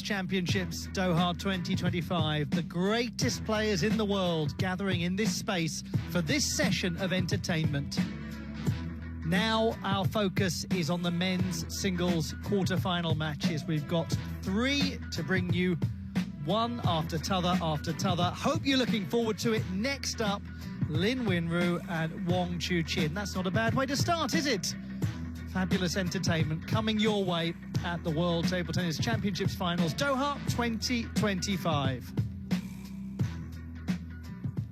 Championships, Doha 2025. The greatest players in the world gathering in this space for this session of entertainment. Now our focus is on the men's singles quarter-final matches. We've got 3 to bring you, one after t'other after t'other. Hope you're looking forward to it. Next up, LIN Winru and WANG Chuqin. That's not a bad way to start, is it? Fabulous entertainment coming your way at the World Table Tennis Championships Finals, Doha 2025.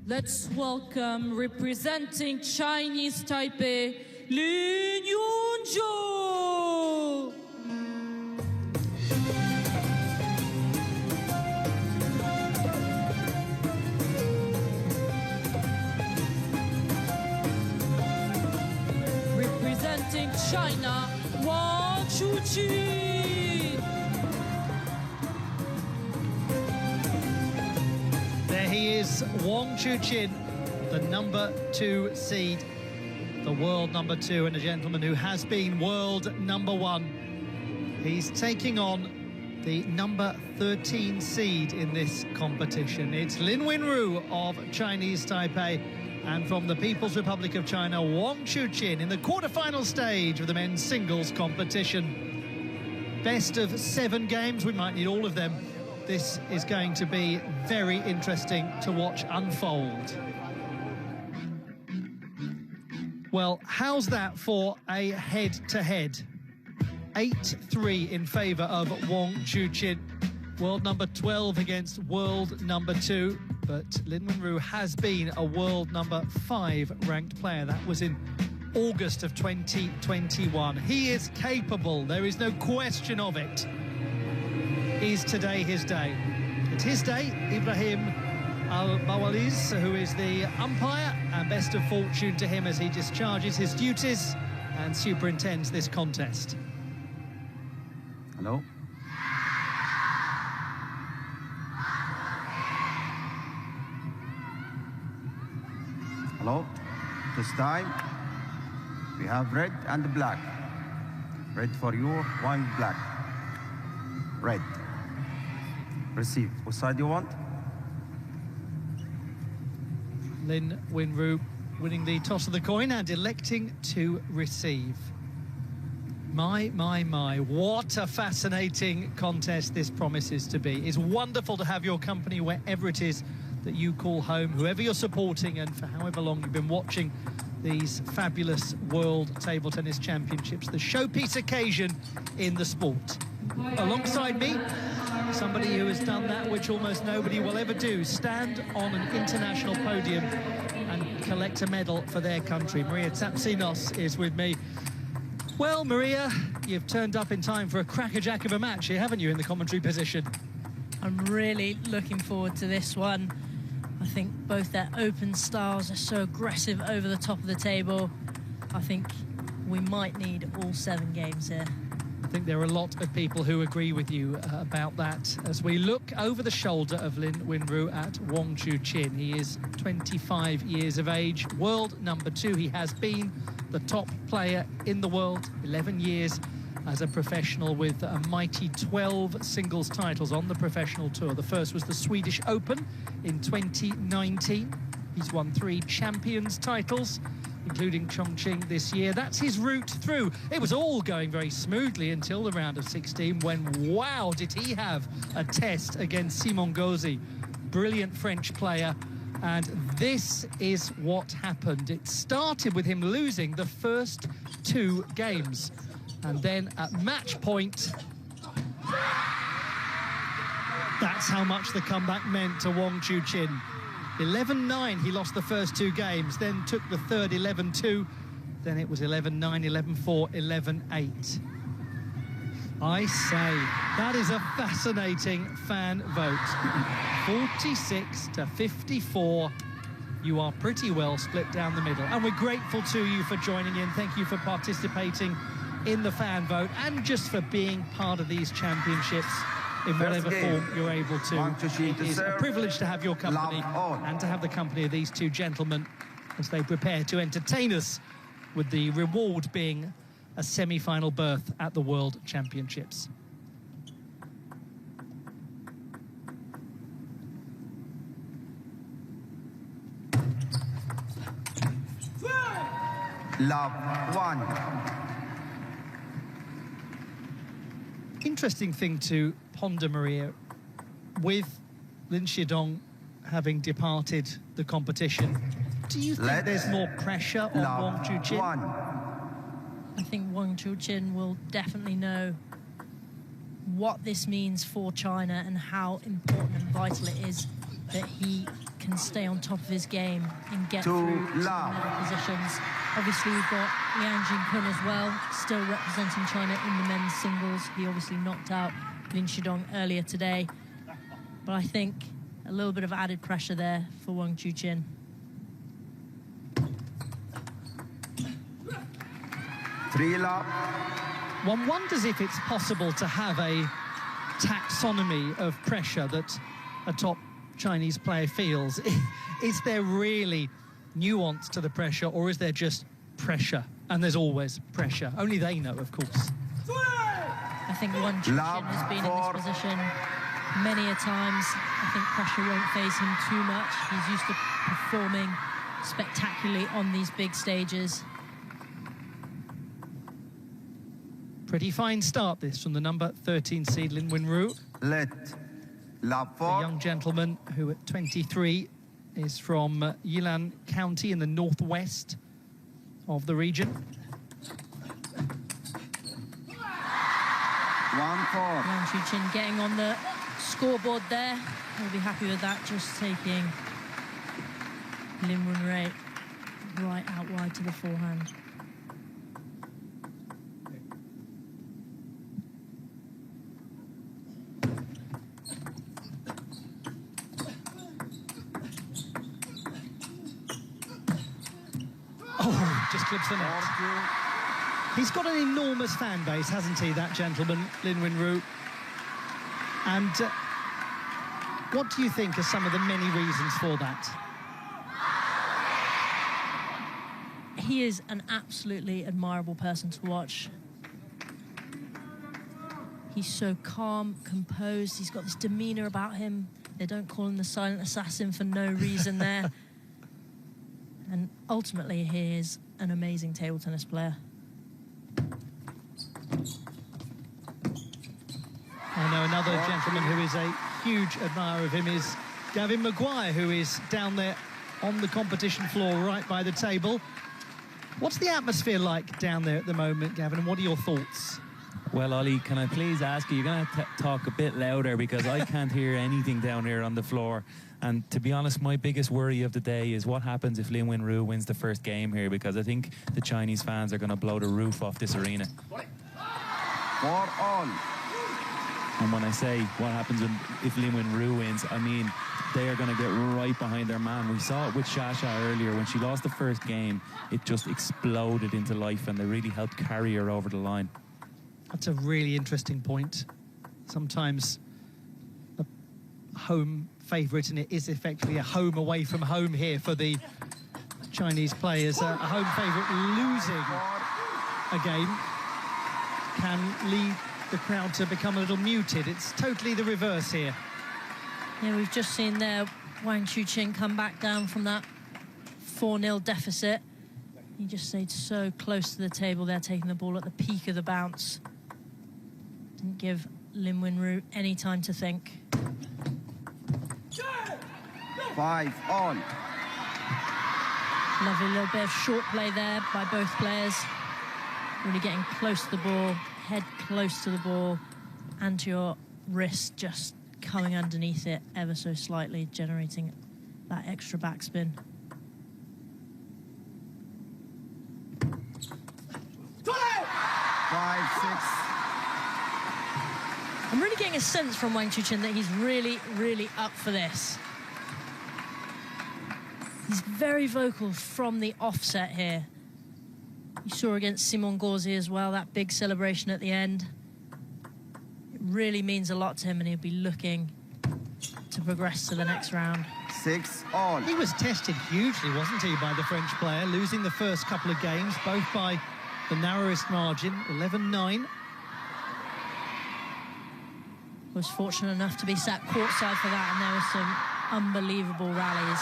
Let's welcome, representing Chinese Taipei, Lin Yunzhou. Representing China, WANG Chuqin. There he is, WANG Chuqin, the number 2 seed, the world number 2, and a gentleman who has been world number 1. He's taking on the number 13 seed in this competition. It's LIN Winru of Chinese Taipei, and from the People's Republic of China, WANG Chuqin in the quarter-final stage of the men's singles competition. Best of 7 games, we might need all of them. This is going to be very interesting to watch unfold. Well, how's that for a head-to-head? 8-3 in favour of WANG Chuqin. World number 12 against world number 2. But LIN Winru has been a world number 5 ranked player. That was in August of 2021. He is capable. There is no question of it. Is today his day? It's his day. Ibrahim Al-Bawaliz, who is the umpire, and best of fortune to him as he discharges his duties and superintends this contest. Hello. Hello. This time we have red and black. Red for you, WANG black. Red. Receive. What side you want? LIN Winru winning the toss of the coin and electing to receive. My, what a fascinating contest this promises to be. It's wonderful to have your company wherever it is that you call home, whoever you're supporting, and for however long you've been watching these fabulous World Table Tennis Championships, the showpiece occasion in the sport. Alongside me, somebody who has done that which almost nobody will ever do, stand on an international podium and collect a medal for their country. Maria Tapsinos is with me. Well, Maria, you've turned up in time for a crackerjack of a match here, haven't you, in the commentary position? I'm really looking forward to this one. I think both their open styles are so aggressive over the top of the table. I think we might need all 7 games here. I think there are a lot of people who agree with you about that. As we look over the shoulder of LIN Winru at WANG Chuqin, he is 25 years of age, world number 2. He has been the top player in the world, 11 years as a professional, with a mighty 12 singles titles on the professional tour. The first was the Swedish Open in 2019. He's won 3 champions titles, including Chuqin this year. That's his route through. It was all going very smoothly until the round of 16, when, wow, did he have a test against Simon Gauzy, brilliant French player. And this is what happened. It started with him losing the first 2 games. And then at match point, that's how much the comeback meant to WANG Chuqin. 11-9, he lost the first 2 games, then took the third 11-2, then it was 11-9, 11-4, 11-8. I say, that is a fascinating fan vote. 46-54. You are pretty well split down the middle. And we're grateful to you for joining in. Thank you for participating in the fan vote and just for being part of these championships in whatever form you're able to. It is a privilege to have your company and to have the company of these 2 gentlemen as they prepare to entertain us, with the reward being a semi-final berth at the World Championships. Love 1. Interesting thing to ponder, Maria, with Lin Xidong having departed the competition. Do you think there's more pressure on Wang Chuqin? I think Wang Chuqin will definitely know what this means for China and how important and vital it is that he can stay on top of his game and get through to the medal positions. Obviously, we've got Liang Jingkun as well, still representing China in the men's singles. He obviously knocked out Lin Xidong earlier today. But I think a little bit of added pressure there for Wang Chuqin. One wonders if it's possible to have a taxonomy of pressure that a top Chinese player feels. Is there really nuance to the pressure, or is there just pressure? And there's always pressure. Only they know, of course. I think Wang Chuqin has been in this position many a times. I think pressure won't faze him too much. He's used to performing spectacularly on these big stages. Pretty fine start, this, from the number 13 seed Lin Wenru. The young gentleman who at 23 is from Yilan County in the northwest of the region. 1-4. Wang Chuqin getting on the scoreboard there. He'll be happy with that, just taking Lin Wenru right out wide to the forehand. Oh, just clips the net. He's got an enormous fan base, hasn't he, that gentleman, Lin Wenru? And what do you think are some of the many reasons for that? He is an absolutely admirable person to watch. He's so calm, composed. He's got this demeanor about him. They don't call him the silent assassin for no reason there. And ultimately, he is an amazing table tennis player. I know another gentleman who is a huge admirer of him is Gavin Maguire, who is down there on the competition floor right by the table. What's the atmosphere like down there at the moment, Gavin, and what are your thoughts? Well, Ollie, can I please ask you, you're going to talk a bit louder because I can't hear anything down here on the floor. And to be honest, my biggest worry of the day is what happens if Lin Wenru wins the first game here, because I think the Chinese fans are going to blow the roof off this arena. 4-all. And when I say what happens if Lin Wenru wins, I mean they are going to get right behind their man. We saw it with Shasha earlier. When she lost the first game, it just exploded into life, and they really helped carry her over the line. That's a really interesting point. Sometimes a home favourite, and it is effectively a home away from home here for the Chinese players. A home favourite losing a game can lead the crowd to become a little muted. It's totally the reverse here. Yeah, we've just seen there Wang Chuqin come back down from that 4-0 deficit. He just stayed so close to the table there, taking the ball at the peak of the bounce. Didn't give Lin Wenru any time to think. 5-all. Lovely little bit of short play there by both players. Really getting close to the ball, head close to the ball, and to your wrist just coming underneath it ever so slightly, generating that extra backspin. I'm really getting a sense from Wang Chuqin that he's really, really up for this. He's very vocal from the offset here. You saw against Simon Gauzy as well, that big celebration at the end. It really means a lot to him, and he'll be looking to progress to the next round. 6-all. He was tested hugely, wasn't he, by the French player, losing the first couple of games, both by the narrowest margin, 11-9. Was fortunate enough to be sat courtside for that, and there were some unbelievable rallies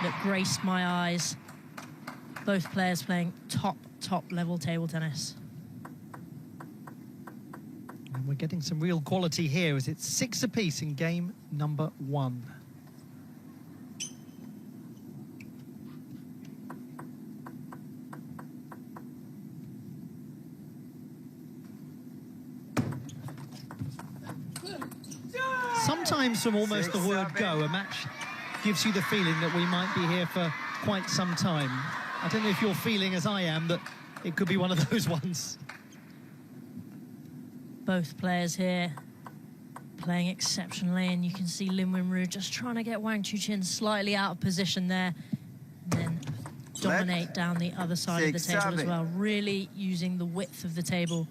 that graced my eyes. Both players playing top level table tennis. And we're getting some real quality here as it's 6 apiece in game number 1. Sometimes from almost the word go, a match gives you the feeling that we might be here for quite some time. I don't know if you're feeling as I am that it could be one of those ones. Both players here playing exceptionally, and you can see Lin Wenru just trying to get Wang Chuqin slightly out of position there, and then dominate down the other side of the table as well, really using the width of the table.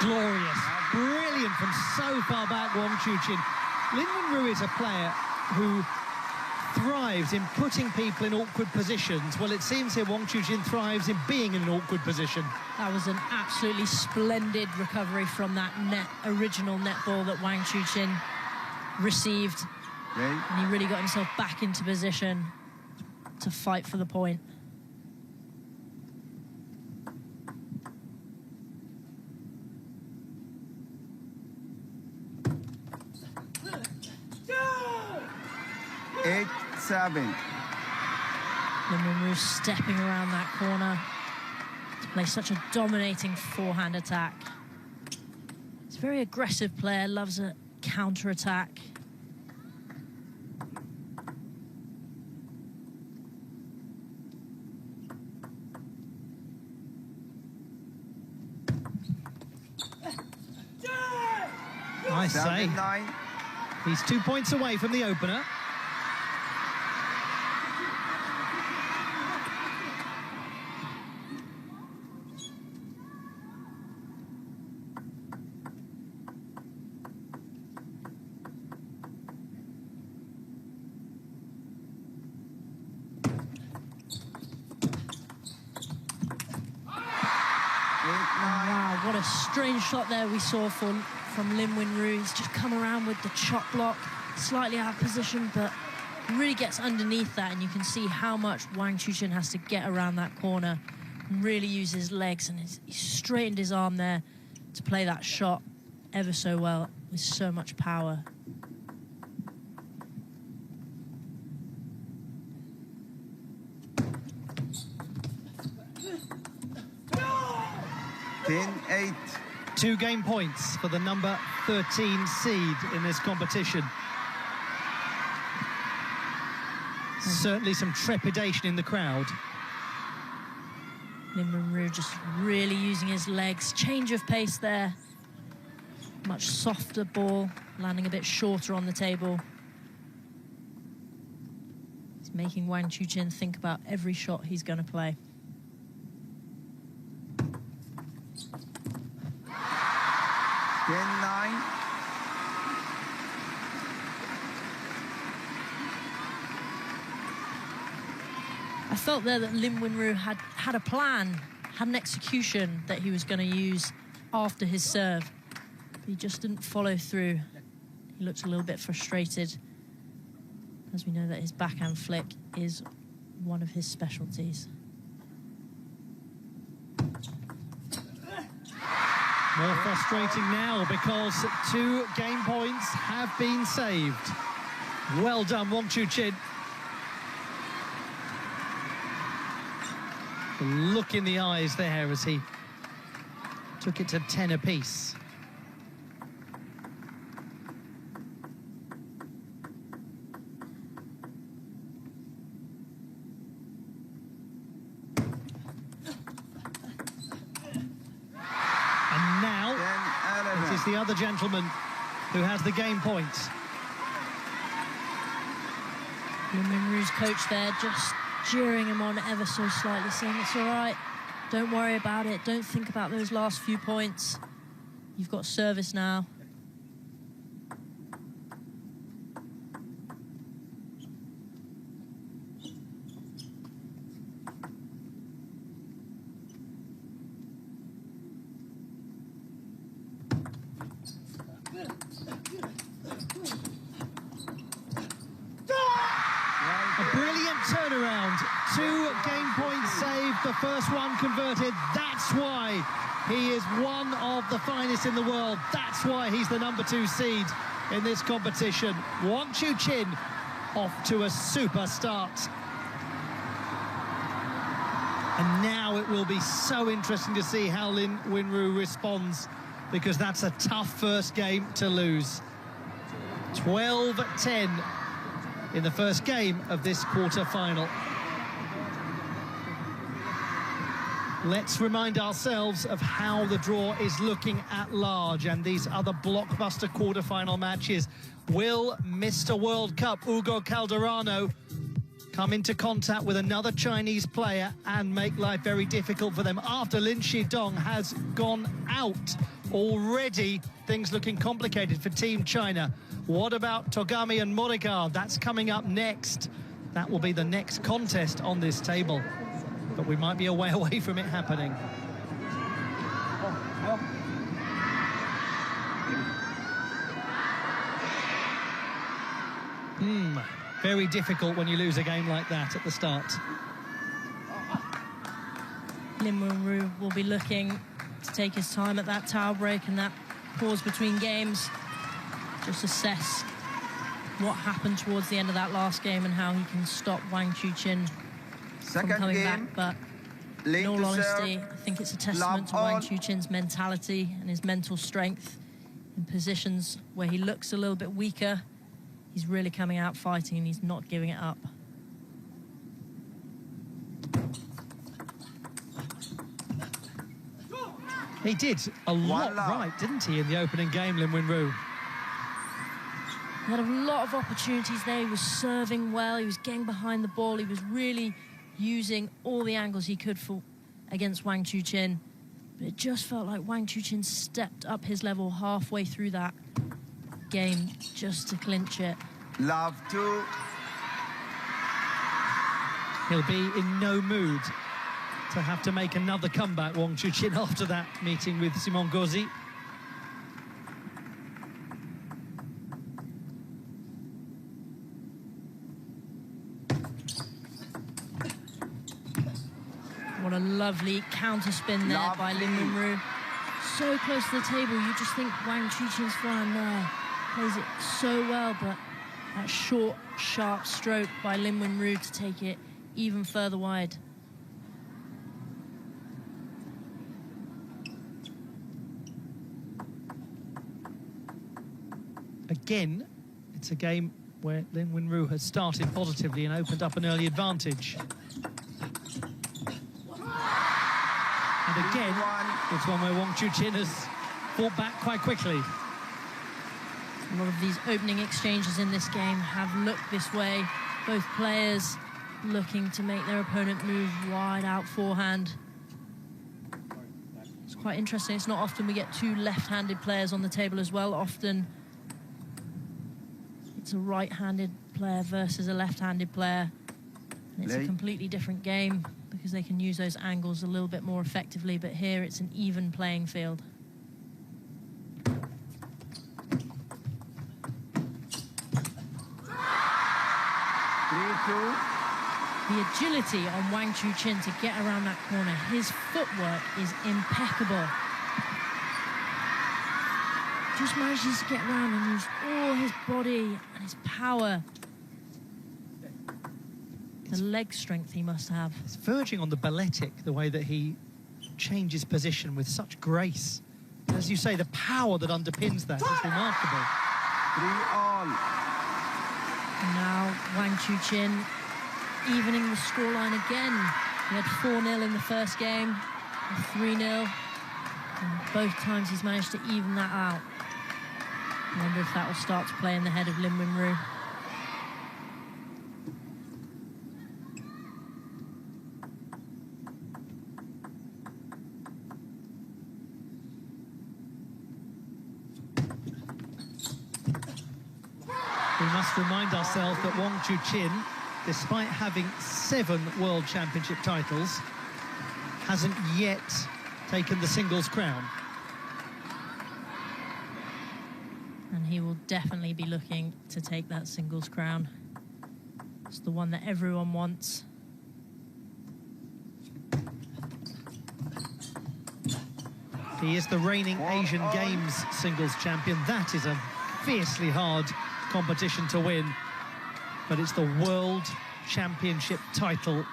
Glorious, brilliant from so far back, Wang Chuqin. Lin Wenru is a player who thrives in putting people in awkward positions. Well, it seems here Wang Chuqin thrives in being in an awkward position. That was an absolutely splendid recovery from that original net ball that Wang Chuqin received. And he really got himself back into position to fight for the point. Eight, 7. Lin Wenru stepping around that corner to play such a dominating forehand attack. He's a very aggressive player, loves a counter-attack. I say, 9. he's 2 points away from the opener. Wow, what a strange shot there we saw from Lin Wenru. He's just come around with the chop block, slightly out of position, but really gets underneath that, and you can see how much Wang Chuqin has to get around that corner and really use his legs, and he straightened his arm there to play that shot ever so well with so much power. Eight. 2 game points for the number 13 seed in this competition. Certainly some trepidation in the crowd. Lin Wenru just really using his legs. Change of pace there. Much softer ball, landing a bit shorter on the table. He's making Wang Chuqin think about every shot he's going to play. I felt there that Lin Wenru had a plan, had an execution that he was going to use after his serve. But he just didn't follow through. He looked a little bit frustrated, as we know that his backhand flick is one of his specialties. More frustrating now because 2 game points have been saved. Well done, Wang Chuqin. The look in the eyes there as he took it to 10 apiece. And now it is the other gentleman who has the game point. Lin Wenru's coach there just jeering him on ever so slightly, saying it's all right, don't worry about it, don't think about those last few points. You've got service now. A brilliant turnaround. 2 game points saved, the first one converted. That's why he is one of the finest in the world. That's why he's the #2 seed in this competition. Wang Chuqin off to a super start. And now it will be so interesting to see how Lin Winru responds, because that's a tough first game to lose. 12-10 in the first game of this quarter-final. Let's remind ourselves of how the draw is looking at large and these other blockbuster quarter-final matches. Will Mr. World Cup Hugo Calderano come into contact with another Chinese player and make life very difficult for them after Lin Shidong has gone out? Already things looking complicated for Team China. What about Togami and Moriga? That's coming up next. That will be the next contest on this table, but we might be a way away from it happening. Very difficult when you lose a game like that at the start. Lin Winru will be looking to take his time at that towel break and that pause between games. Just assess what happened towards the end of that last game and how he can stop Wang Chuqin from coming back. But in all honesty, I think it's a testament to Wang Chuqin's mentality and his mental strength. In positions where he looks a little bit weaker, he's really coming out fighting and he's not giving it up. He did a lot right, didn't he, in the opening game, Lin Winru? He had a lot of opportunities there. He was serving well, he was getting behind the ball, he was really using all the angles he could for against Wang Chuqin. But it just felt like Wang Chuqin stepped up his level halfway through that game just to clinch it. Love to. He'll be in no mood to have to make another comeback, Wang Chuqin, after that meeting with Simon Gauzy. What a lovely counter spin there by Lin Winru. So close to the table, you just think Wang Chuqin's flying there. Plays it so well, but that short, sharp stroke by Lin Winru to take it even further wide. Again, it's a game where Lin Winru has started positively and opened up an early advantage. And again, it's one where Wang Chuqin has fought back quite quickly. A lot of these opening exchanges in this game have looked this way. Both players looking to make their opponent move wide out forehand. It's quite interesting. It's not often we get two left-handed players on the table as well. Often it's a right-handed player versus a left-handed player. And it's a completely different game because they can use those angles a little bit more effectively. But here it's an even playing field. The agility on Wang Chuqin to get around that corner, his footwork is impeccable. Just manages to get around and use all his body and his power. The leg strength he must have. It's verging on the balletic, the way that he changes position with such grace. As you say, the power that underpins that is remarkable. 3-all. And now Wang Chuqin evening the scoreline again. He had 4-0 in the first game, 3-0. And both times he's managed to even that out. I wonder if that will start to play in the head of Lin Winru. We must remind ourselves that Wang Chuqin, despite having 7 World Championship titles, hasn't yet taken the singles crown. And he will definitely be looking to take that singles crown. It's the one that everyone wants. He is the reigning Asian Games singles champion. That is a fiercely hard competition to win. But it's the World Championship title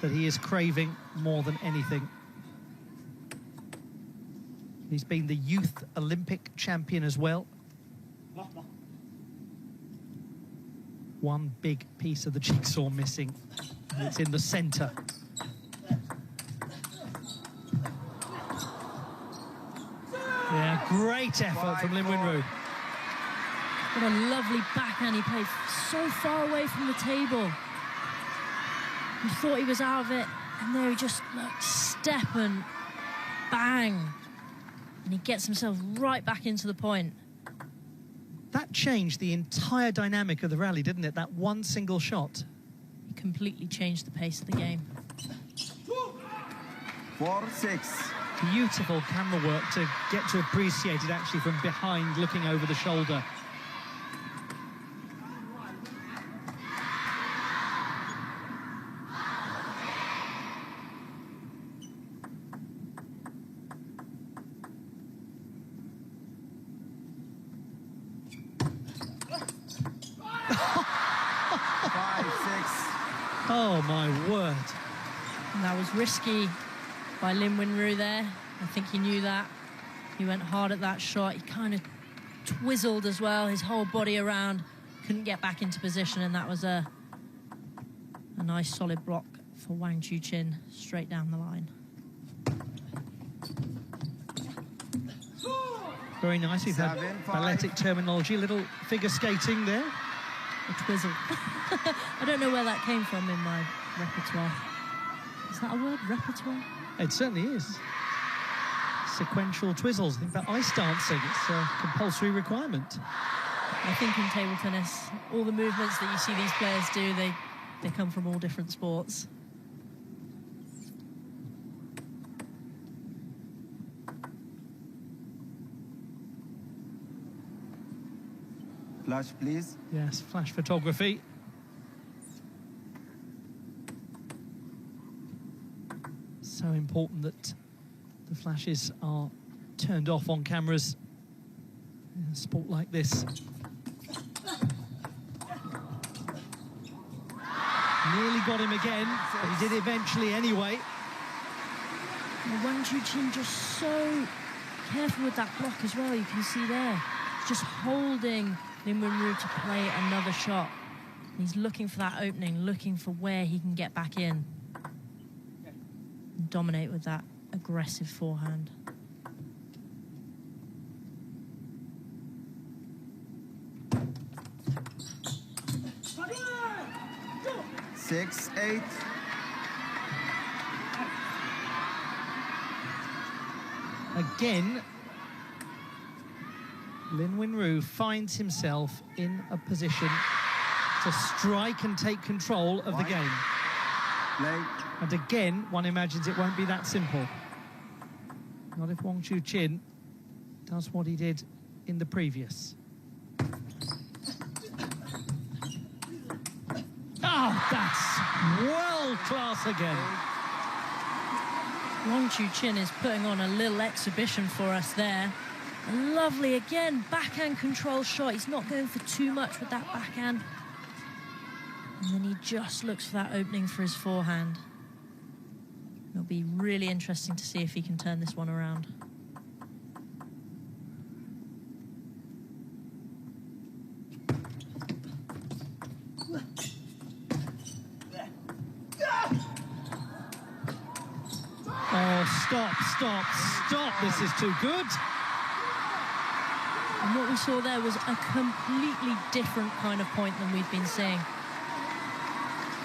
that he is craving more than anything. He's been the Youth Olympic champion as well. One big piece of the jigsaw missing, and it's in the centre. Yeah, great effort from Lin Winru. What a lovely backhand he played, so far away from the table. You thought he was out of it, and there he just step and bang. And he gets himself right back into the point. That changed the entire dynamic of the rally, didn't it? That one single shot. He completely changed the pace of the game. 4-6. Beautiful camera work to get to appreciate it actually from behind, looking over the shoulder. Oh, my word. And that was risky by Lin Winru there. I think he knew that. He went hard at that shot. He kind of twizzled as well, his whole body around. Couldn't get back into position, and that was a nice solid block for Wang Chuqin straight down the line. Very nice. We've had balletic terminology, a little figure skating there. A twizzle. I don't know where that came from in my repertoire. Is that a word, repertoire? It certainly is. Sequential twizzles. Think about ice dancing. It's a compulsory requirement. I think in table tennis, all the movements that you see these players do, they come from all different sports. Flash, please. Yes, flash photography. So important that the flashes are turned off on cameras in a sport like this. Nearly got him again, but he did eventually anyway. Wang Chuqin just so careful with that block as well, you can see there. Just holding Lin Winru to play another shot. He's looking for that opening, looking for where he can get back in. And dominate with that aggressive forehand. Six, 8. Again, Lin Winru finds himself in a position to strike and take control of the game. And again, one imagines it won't be that simple. Not if Wang Chuqin does what he did in the previous. Oh, that's world class again. Wang Chuqin is putting on a little exhibition for us there. And lovely, again, backhand control shot. He's not going for too much with that backhand. And then he just looks for that opening for his forehand. It'll be really interesting to see if he can turn this one around. Oh, stop. This is too good. And what we saw there was a completely different kind of point than we've been seeing.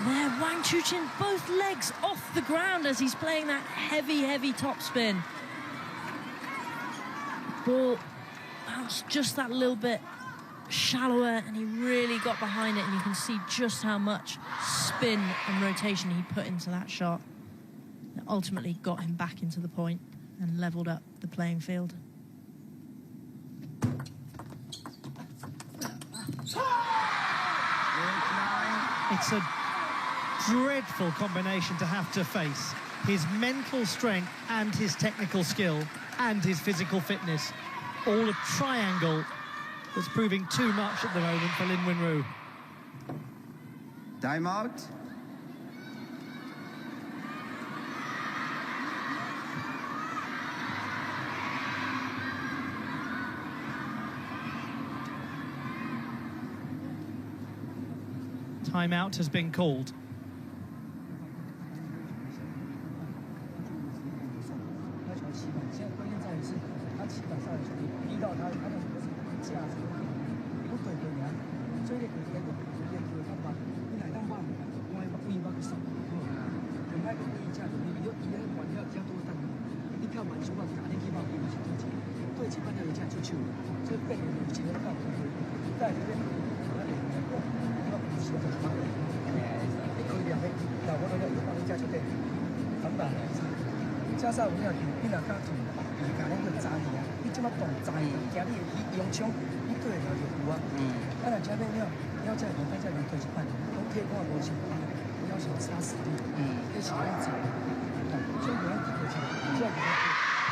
There, Wang Chuqin, both legs off the ground as he's playing that heavy, heavy topspin. Ball bounced just that little bit shallower, and he really got behind it, and you can see just how much spin and rotation he put into that shot. It ultimately got him back into the point and levelled up the playing field. It's a dreadful combination to have to face. His mental strength and his technical skill and his physical fitness. All a triangle that's proving too much at the moment for Lin Wenru. Time out. Timeout has been called.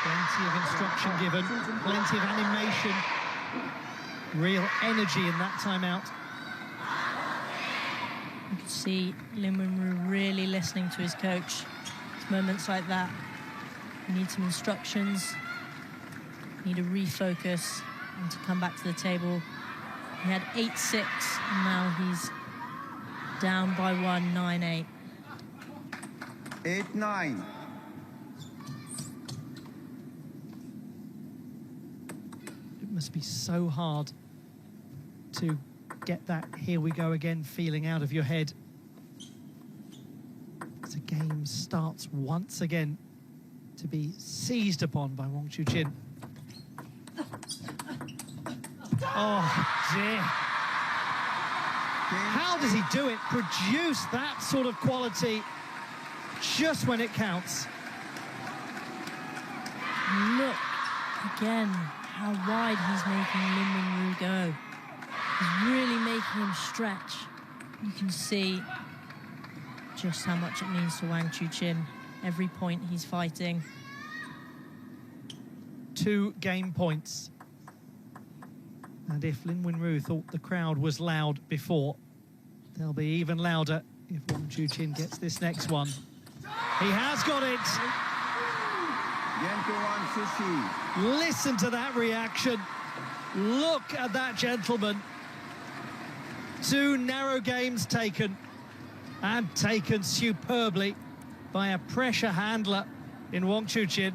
Plenty of instruction given, plenty of animation, real energy in that timeout. You can see Lin Wenru really listening to his coach. It's moments like that. You need some instructions, need to refocus and to come back to the table. He had 8-6 and now he's down by 1, 9-8. 8-9. It must be so hard to get that here we go again feeling out of your head. As the game starts once again to be seized upon by Wang Chuqin. Oh dear. How does he do it? Produce that sort of quality just when it counts. Look again how wide he's making Lin Wenru go. He's really making him stretch. You can see just how much it means to Wang Chuqin. Every point he's fighting. 2 game points. And if Lin Wenru thought the crowd was loud before, they'll be even louder if Wang Chuqin gets this next one. He has got it. Game to 1, Sushi. Listen to that reaction. Look at that gentleman. 2 narrow games taken, and taken superbly by a pressure handler in Wang Chuqin.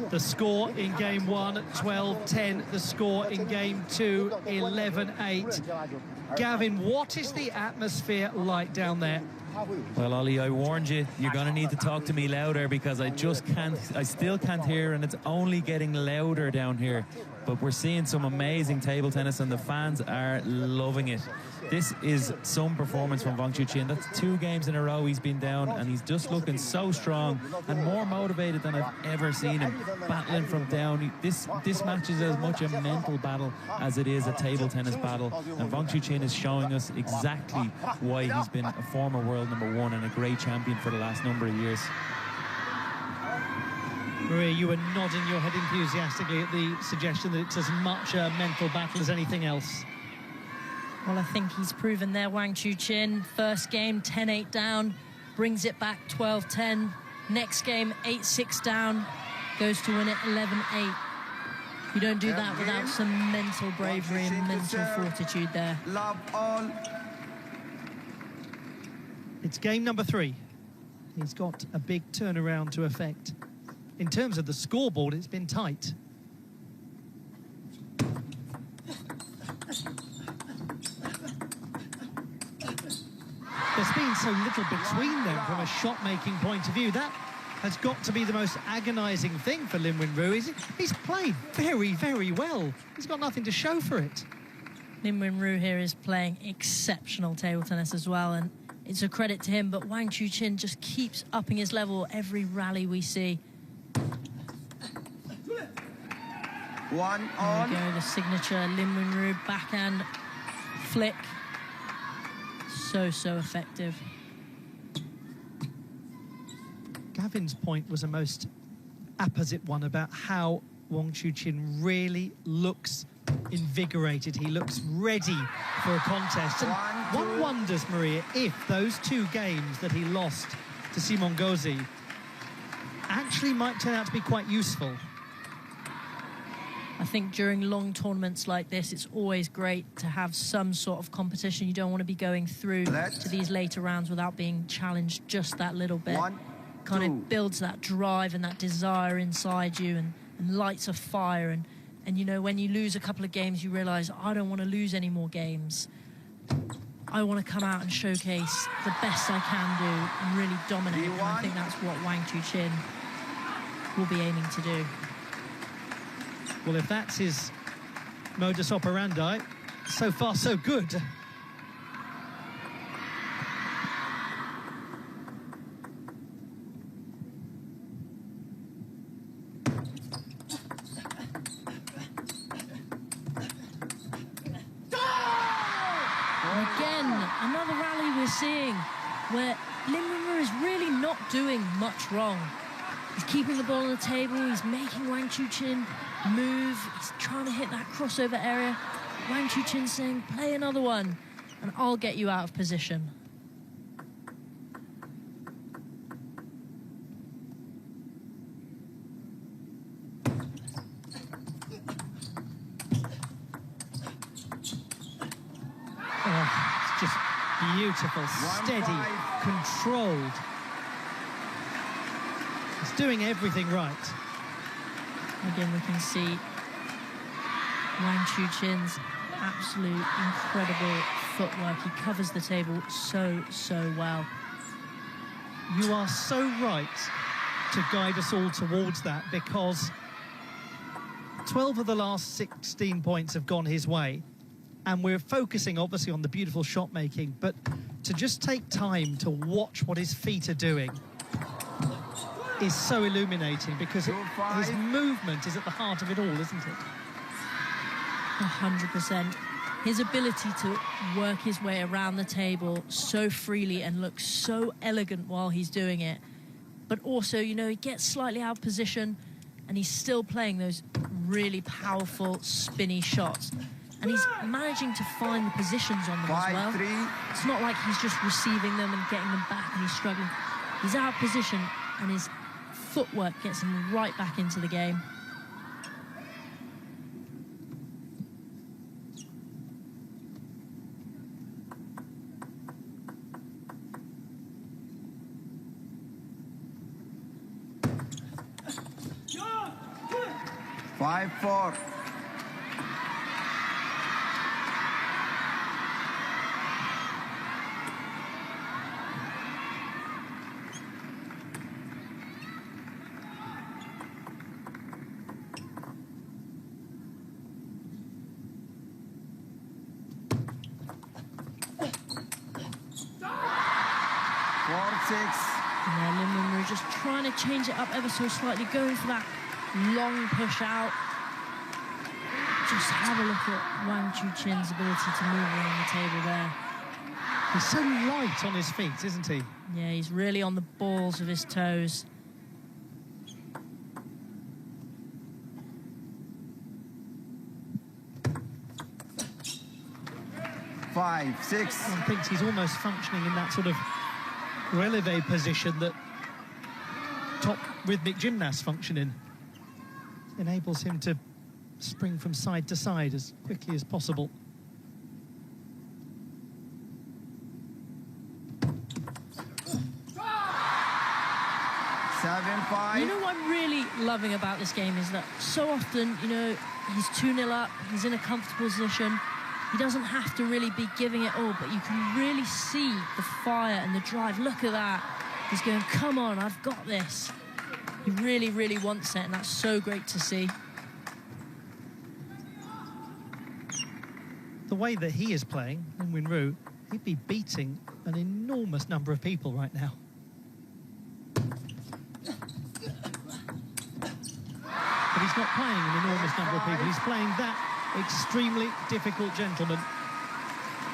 The score in game 1, 12-10. The score in game 2, 11-8. Gavin, what is the atmosphere like down there? Well, Ollie, I warned you, you're going to need to talk to me louder because I still can't hear, and it's only getting louder down here. But we're seeing some amazing table tennis and the fans are loving it. This is some performance from Wang Chuqin. That's 2 games in a row he's been down, and he's just looking so strong and more motivated than I've ever seen him, battling from down. This match is as much a mental battle as it is a table tennis battle, and Wang Chuqin is showing us exactly why he's been a former world #1 and a great champion for the last number of years. Maria, you were nodding your head enthusiastically at the suggestion that it's as much a mental battle as anything else. Well, I think he's proven there, Wang Chuqin. First game, 10-8 down, brings it back 12-10. Next game, 8-6 down, goes to win it 11-8. You don't do that without some mental bravery and mental fortitude there. Love all. It's game number 3. He's got a big turnaround to effect. In terms of the scoreboard, it's been tight. There's been so little between them from a shot-making point of view. That has got to be the most agonising thing for Lin Wenru. He's played very, very well. He's got nothing to show for it. Lin Wenru here is playing exceptional table tennis as well, and it's a credit to him, but Wang Chuqin just keeps upping his level every rally we see. 1 There all. we go, the signature LIN Winru backhand flick. So effective. Gavin's point was a most apposite one about how Wang Chuqin really looks invigorated. He looks ready for a contest. And one wonders, Maria, if those 2 games that he lost to Simon Gauzy actually might turn out to be quite useful. I think during long tournaments like this, it's always great to have some sort of competition. You don't want to be going through to these later rounds without being challenged just that little bit. Kind of builds that drive and that desire inside you and lights a fire. And you know, when you lose a couple of games, you realise, I don't want to lose any more games. I want to come out and showcase the best I can do and really dominate. And I think that's what Wang Chuqin will be aiming to do. Well, if that's his modus operandi, so far so good. Again, another rally we're seeing where LIN Winru is really not doing much wrong. He's keeping the ball on the table, he's making Wang Chuqin move, he's trying to hit that crossover area. Wang Chuqin saying, play another one, and I'll get you out of position. Oh, it's just beautiful, steady, controlled. He's doing everything right. Again, we can see Wang Chuqin's absolute incredible footwork. He covers the table so well. You are so right to guide us all towards that, because 12 of the last 16 points have gone his way, and we're focusing obviously on the beautiful shot making, but to just take time to watch what his feet are doing is so illuminating, because his movement is at the heart of it all, isn't it? 100%. His ability to work his way around the table so freely and look so elegant while he's doing it. But also, you know, he gets slightly out of position and he's still playing those really powerful, spinny shots. And he's managing to find the positions on them as well. It's not like he's just receiving them and getting them back and he's struggling. He's out of position and his footwork gets him right back into the game. Five, 4. And then LIN Winru just trying to change it up ever so slightly, going for that long push out. Just have a look at Wang Chuqin's ability to move around the table there. He's so light on his feet, isn't he? Yeah, he's really on the balls of his toes. Five, 6. One thinks he's almost functioning in that sort of releve position that top rhythmic gymnasts function in. Enables him to spring from side to side as quickly as possible. Seven, 5. You know what I'm really loving about this game is that so often, you know, he's 2-0 up, he's in a comfortable position. He doesn't have to really be giving it all, but you can really see the fire and the drive. Look at that. He's going, come on, I've got this. He really, really wants it, and that's so great to see. The way that he is playing, in Winru, he'd be beating an enormous number of people right now. But he's not playing an enormous number of people. He's playing that extremely difficult gentleman,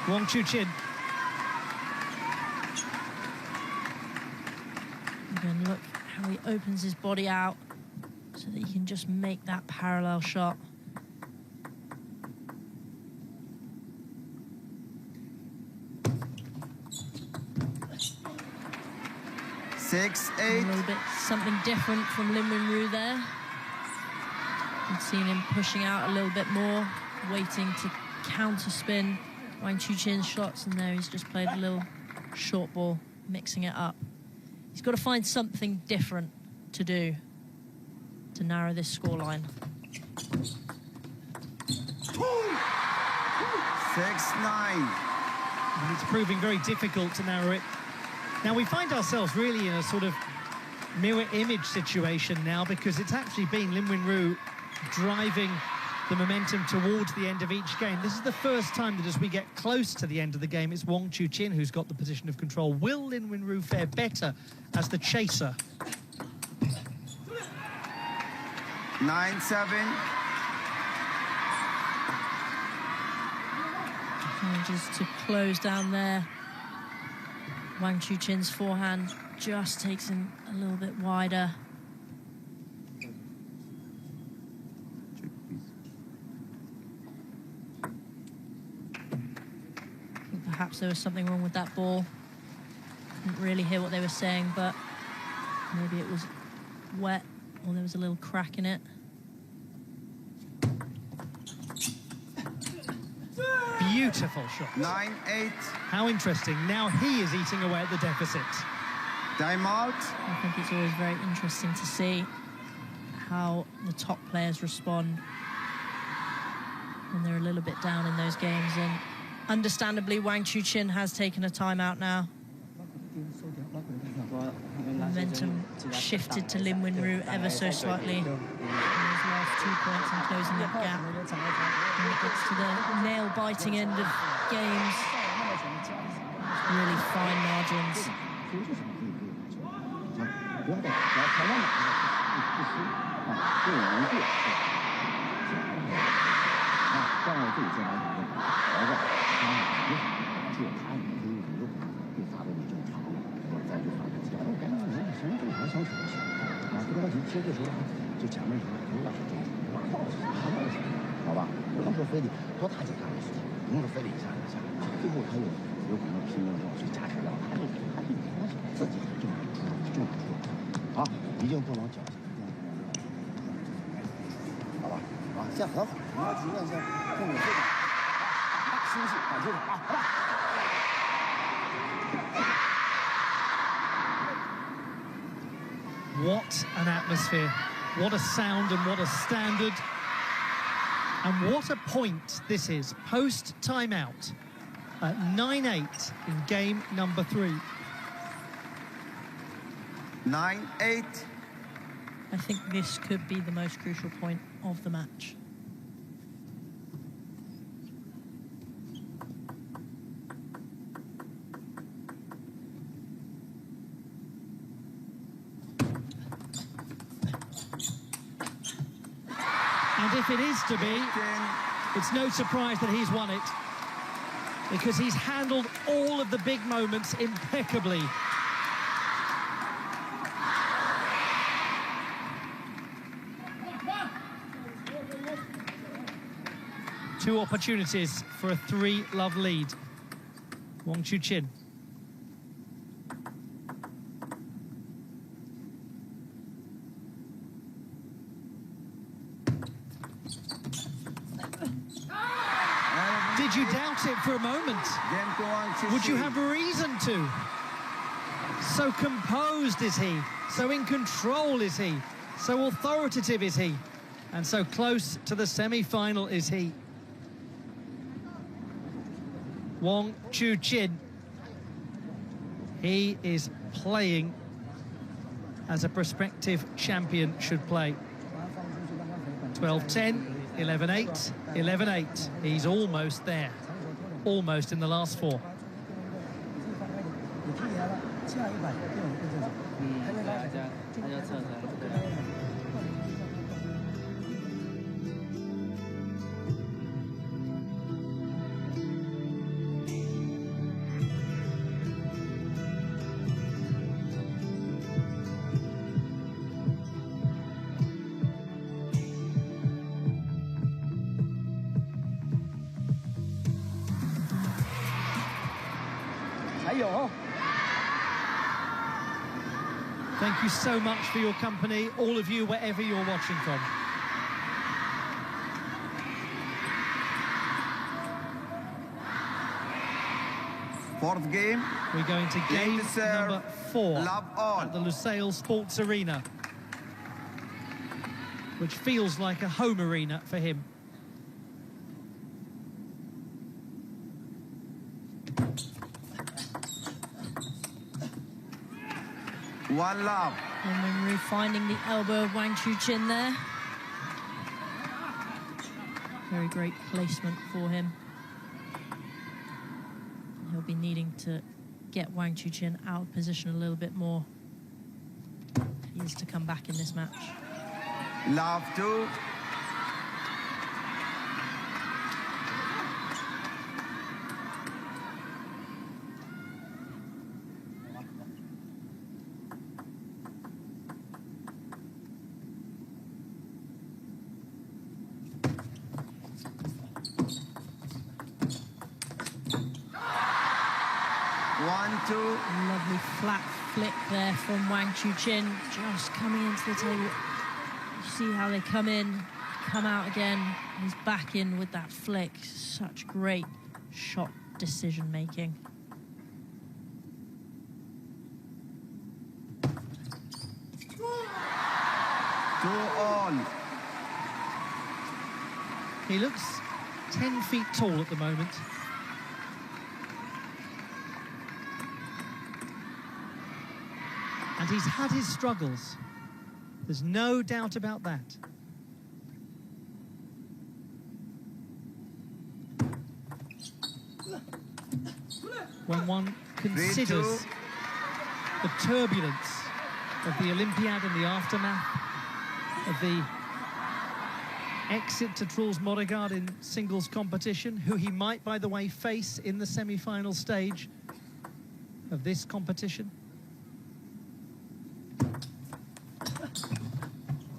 Wang Chuqin. Again, look how he opens his body out so that he can just make that parallel shot. A little bit something different from Lin Wenru there. We've seen him pushing out a little bit more, waiting to counter spin Wang Chuqin's shots, and there he's just played a little short ball, mixing it up. He's got to find something different to do to narrow this scoreline. 6-9. And it's proving very difficult to narrow it. Now we find ourselves really in a sort of mirror image situation now, because it's actually been Lin Wenru driving the momentum towards the end of each game. This is the first time that as we get close to the end of the game, it's Wang Chuqin who's got the position of control. Will Lin Wenru fare better as the chaser? 9-7. Manages to close down there. Wang Chuqin's forehand just takes him a little bit wider. I think perhaps there was something wrong with that ball. Couldn't really hear what they were saying, but maybe it was wet or there was a little crack in it. Beautiful shot. 9-8. How interesting. Now he is eating away at the deficit. Timeout. I think it's always very interesting to see how the top players respond when they're a little bit down in those games. And understandably, Wang Chuqin has taken a timeout now. Momentum shifted to Lin Wenru ever so slightly in those last 2 points and closing that gap. When it gets to the nail-biting end of games, really fine margins. What an atmosphere, what a sound and what a standard. And what a point this is, post-timeout at 9-8 in game number 3. 9-8. I think this could be the most crucial point of the match. And if it is to be, it's no surprise that he's won it, because he's handled all of the big moments impeccably. Two opportunities for a 3-love lead. Wang Chuqin. Did you doubt it for a moment? Would you have reason to? So composed is he, so in control is he, so authoritative is he, and so close to the semi-final is he. Wang Chuqin. He is playing as a prospective champion should play. 12-10, 11-8, 11-8. He's almost there. Almost in the last 4. Thank you so much for your company, all of you, wherever you're watching from. Fourth game. We're going to game to serve. number 4 Love on. at the Lusail Sports Arena, which feels like a home arena for him. One love. And Winru finding the elbow of Wang Chuqin there. Very great placement for him. He'll be needing to get Wang Chuqin out of position a little bit more. He is to come back in this match. Love 2. Lovely flat flick there from Wang Chuqin, just coming into the table. You see how they come in, come out again. He's back in with that flick. Such great shot decision making. Two on. He looks 10 feet tall at the moment. And he's had his struggles. There's no doubt about that. When one considers the turbulence of the Olympiad and the aftermath of the exit to Truls Moregard in singles competition, who he might, by the way, face in the semi-final stage of this competition.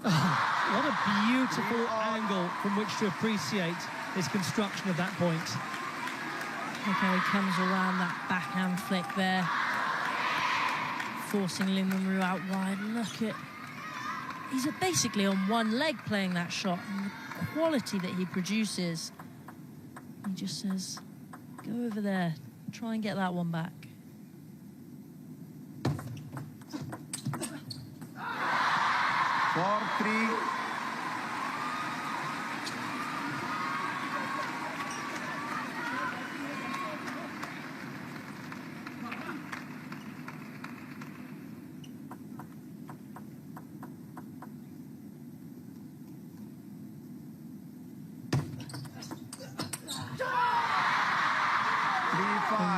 What a beautiful angle from which to appreciate his construction of that point. Look how he comes around that backhand flick there, forcing Lin Wenru out wide. Look at, he's basically on one leg playing that shot, and the quality that he produces. He just says, go over there, try and get that one back. 4-3.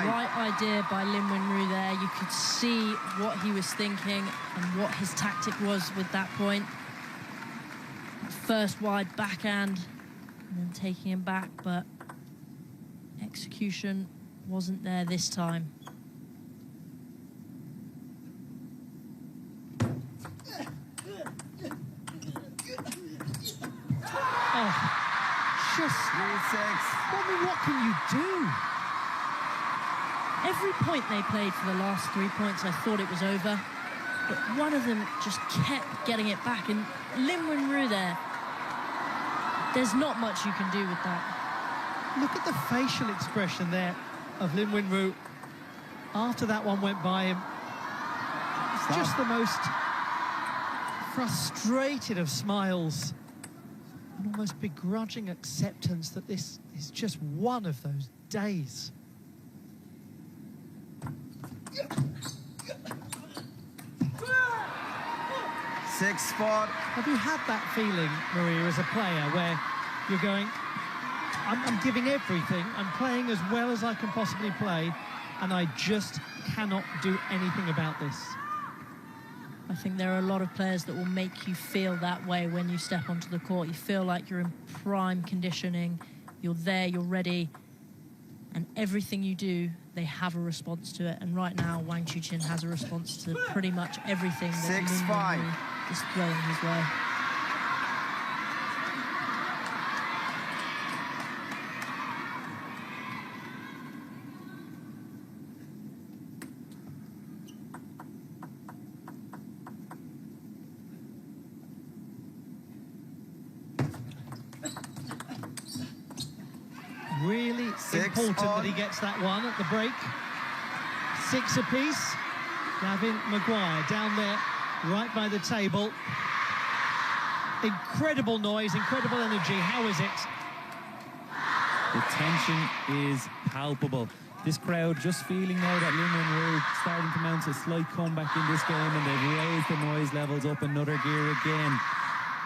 Right idea by Lin Wenru there. You could see what he was thinking and what his tactic was with that point. First wide backhand and then taking him back, but execution wasn't there this time. Oh, just 3-6. what can you do? Every point they played for the last 3 points, I thought it was over. But one of them just kept getting it back. And Lin Wenru there, there's not much you can do with that. Look at the facial expression there of Lin Wenru after that one went by him. It's just the most frustrated of smiles, an almost begrudging acceptance that this is just one of those days. Have you had that feeling, Maria, as a player, where you're going, I'm giving everything, I'm playing as well as I can possibly play, and I just cannot do anything about this? I think there are a lot of players that will make you feel that way when you step onto the court. You feel like you're in prime conditioning, you're there, you're ready, and everything you do, they have a response to it. And right now, Wang Chuqin has a response to pretty much everything that Lin Wenru is throwing his way. important all. that he gets that one at the break. 6 apiece. Gavin Maguire down there, right by the table. Incredible noise, incredible energy. How is it? The tension is palpable. This crowd just feeling now that LIN Wenru starting to mount a slight comeback in this game, and they've raised the noise levels up another gear again.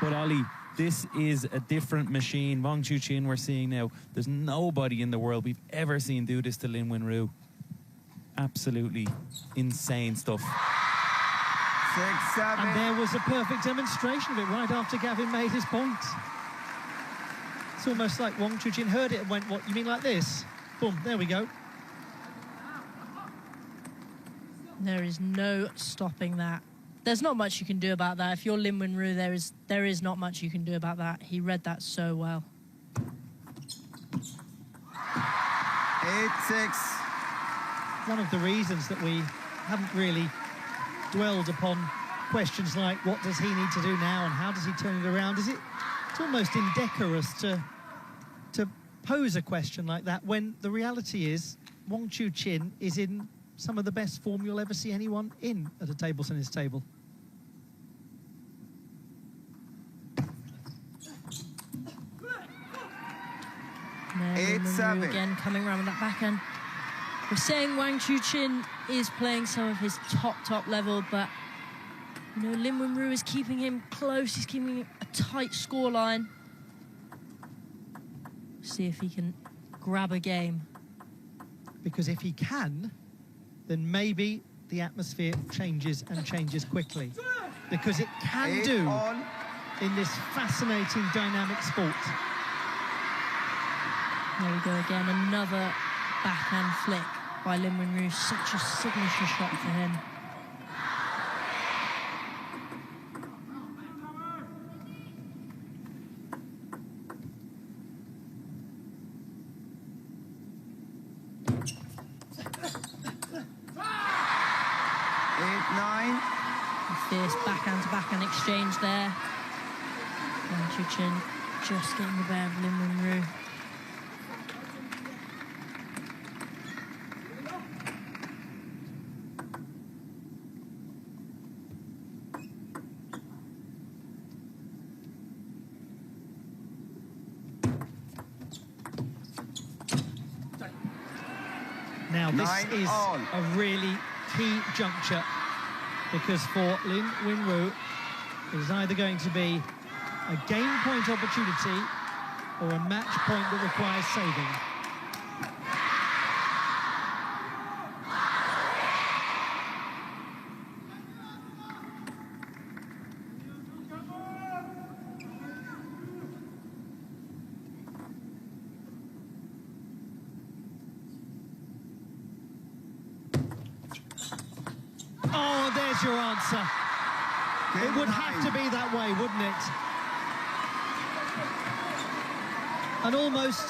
But Ollie, this is a different machine. Wang Chuqin we're seeing now. There's nobody in the world we've ever seen do this to LIN Wenru. Absolutely insane stuff. 6, 7. And there was a perfect demonstration of it right after Gavin made his point. It's almost like Wang Chuqin heard it and went, what, you mean like this? Boom, there we go. There is no stopping that. There's not much you can do about that. If you're LIN Wenru, there is not much you can do about that. He read that so well. 8-6. One of the reasons that we haven't really dwelled upon questions like what does he need to do now and how does he turn it around is it's almost indecorous to pose a question like that when the reality is Wang Chuqin is in some of the best form you'll ever see anyone in at a table tennis table. Now, 8-7. again coming around with that backhand. We're saying Wang Chuqin is playing some of his top level, but you know, LIN Wenru is keeping him close. He's keeping a tight scoreline. See if he can grab a game. Because if he can, then maybe the atmosphere changes and changes quickly. Because it can 8 do all. in this fascinating dynamic sport. There we go again, another backhand flick by LIN Wenru. Such a signature shot for him. Fierce backhand-to-backhand exchange there. And Chuqin just getting the better of LIN Wenru. Now this 9 is all. a really key juncture because for LIN Wenru it is either going to be a game point opportunity or a match point that requires saving. Oh, there's your answer. It would have to be that way, wouldn't it? An almost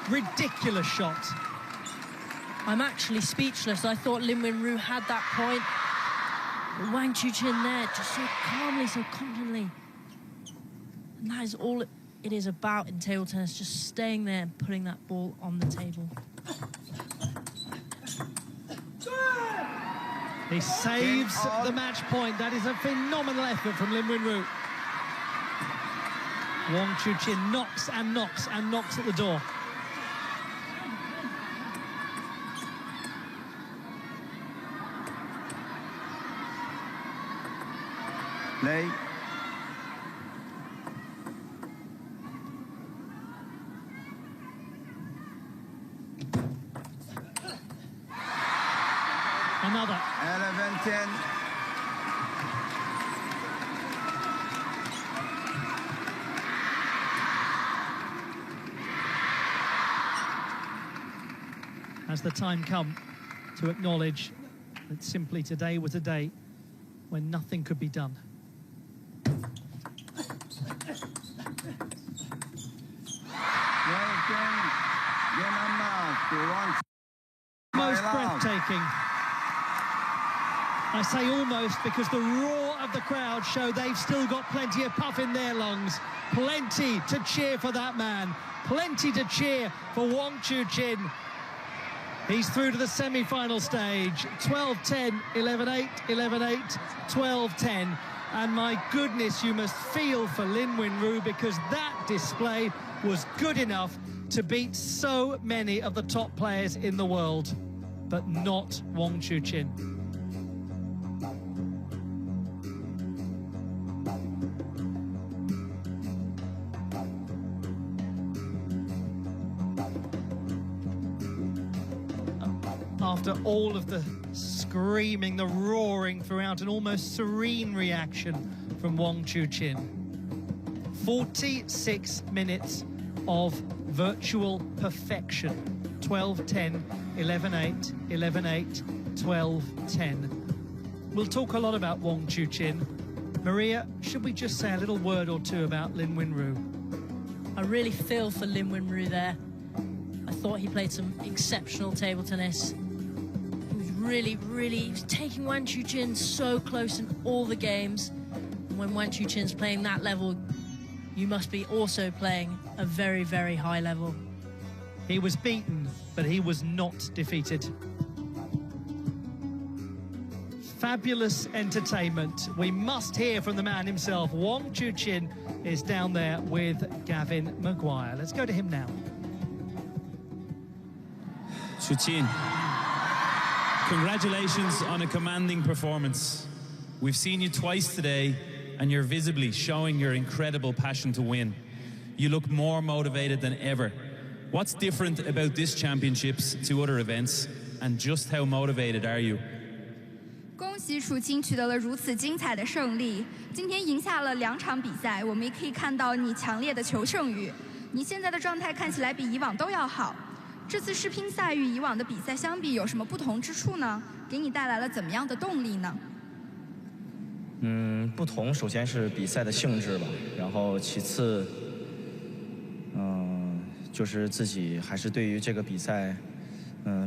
ridiculous shot. I'm actually speechless. I thought LIN Wenru had that point. But Wang Chuqin there, just so calmly, so confidently. And that is all it is about in table tennis, just staying there and putting that ball on the table. He saves the match point. That is a phenomenal effort from LIN Wenru. Wang Chuqin knocks and knocks and knocks at the door. Play. Another. 11-10. Has the time come to acknowledge that simply today was a day when nothing could be done? Most breathtaking. I say almost because the roar of the crowd show they've still got plenty of puff in their lungs. Plenty to cheer for that man. Plenty to cheer for Wang Chuqin. He's through to the semi-final stage. 12-10, 11-8, 11-8, 12-10. And my goodness, you must feel for Lin Wenru, because that display was good enough to beat so many of the top players in the world, but not Wang Chuqin. After all of the screaming, the roaring throughout, an almost serene reaction from Wang Chuqin. 46 minutes of virtual perfection. 12-10, 11-8, 11-8, 12-10. We'll talk a lot about Wang Chuqin. Maria, should we just say a little word or two about Lin Wenru? I really feel for Lin Wenru there. I thought he played some exceptional table tennis. He was taking Wang Chuqin so close in all the games. And when Wang Chuqin's playing that level, you must be also playing a very, very high level. He was beaten, but he was not defeated. Fabulous entertainment. We must hear from the man himself. Wang Chuqin is down there with Gavin Maguire. Let's go to him now. Chuqin, congratulations on a commanding performance. We've seen you twice today, and you're visibly showing your incredible passion to win. You look more motivated than ever. What's different about this championships to other events, and just how motivated are you? 恭喜楚钦取得了如此精彩的胜利，今天赢下了2场比赛，我们也可以看到你强烈的求胜欲。你现在的状态看起来比以往都要好。这次世乒赛与以往的比赛相比，有什么不同之处呢？给你带来了怎么样的动力呢？不同首先是比赛的性质吧，然后其次，就是自己还是对于这个比赛，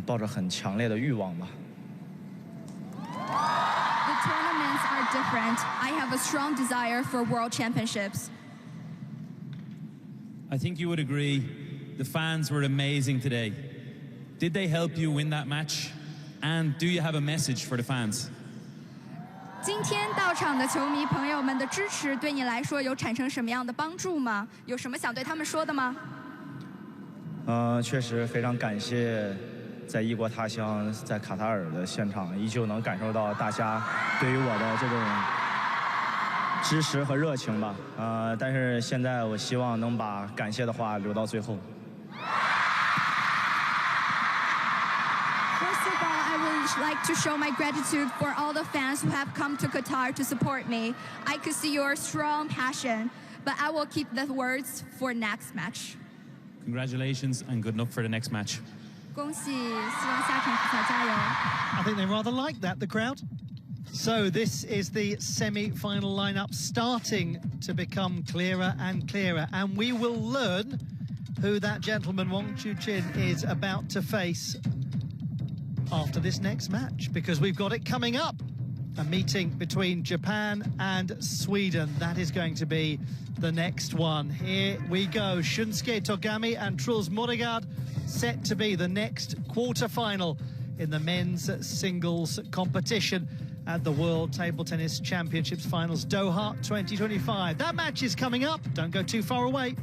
抱着很强烈的欲望吧。The tournaments are different. I have a strong desire for world championships. I think you would agree, the fans were amazing today. Did they help you win that match? And do you have a message for the fans? 今天到场的球迷朋友们的支持对你来说有产生什么样的帮助吗？有什么想对他们说的吗？确实非常感谢，在异国他乡，在卡塔尔的现场，依旧能感受到大家对于我的这种支持和热情吧。但是现在我希望能把感谢的话留到最后。Like to show my gratitude for all the fans who have come to Qatar to support me. I could see your strong passion, but I will keep the words for next match. Congratulations and good luck for the next match. 恭喜，希望下场比赛加油。 I think they rather like that, the crowd. So this is the semi-final lineup starting to become clearer and clearer, and we will learn who that gentleman Wang Chuqin is about to face after this next match, because we've got it coming up. A meeting between Japan and Sweden. That is going to be the next one. Here we go. Shunsuke Togami and Truls Moregard set to be the next quarter-final in the men's singles competition at the World Table Tennis Championships Finals Doha 2025. That match is coming up. Don't go too far away.